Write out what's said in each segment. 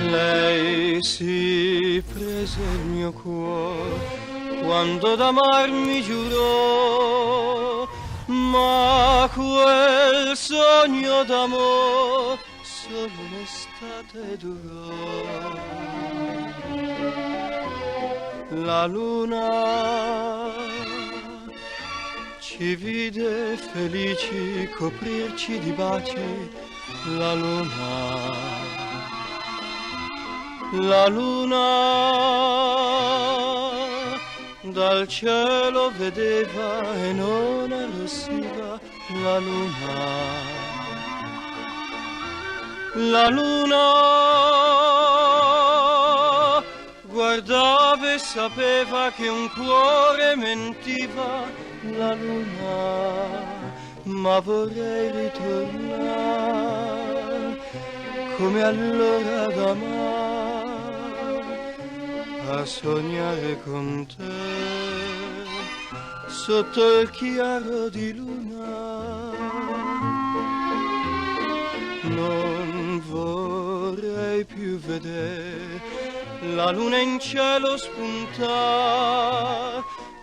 Lei si prese il mio cuore quando d'amarmi giurò, ma quel sogno d'amor solo un'estate durò. La luna ci vide felici coprirci di baci, la luna dal cielo vedeva e non arrossiva, la luna guardava e sapeva che un cuore mentiva, la luna, ma vorrei ritornare come allora d'amare a sognare con te sotto il chiaro di luna. Non vorrei più vedere la luna in cielo spuntar,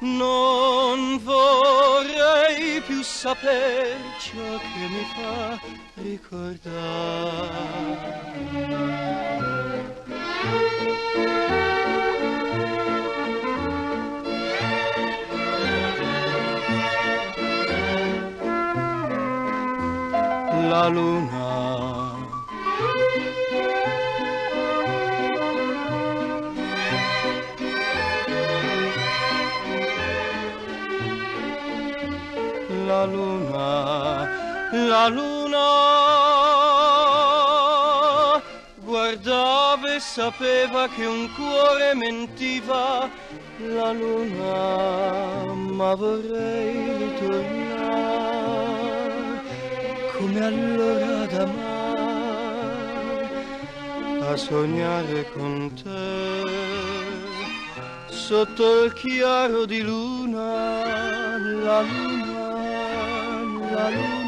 non vorrei più sapere ciò che mi fa ricordare. La luna la luna guardava e sapeva che un cuore mentiva, la luna, ma vorrei ritornare come allora d'amare a sognare con te sotto il chiaro di luna, la luna, la luna.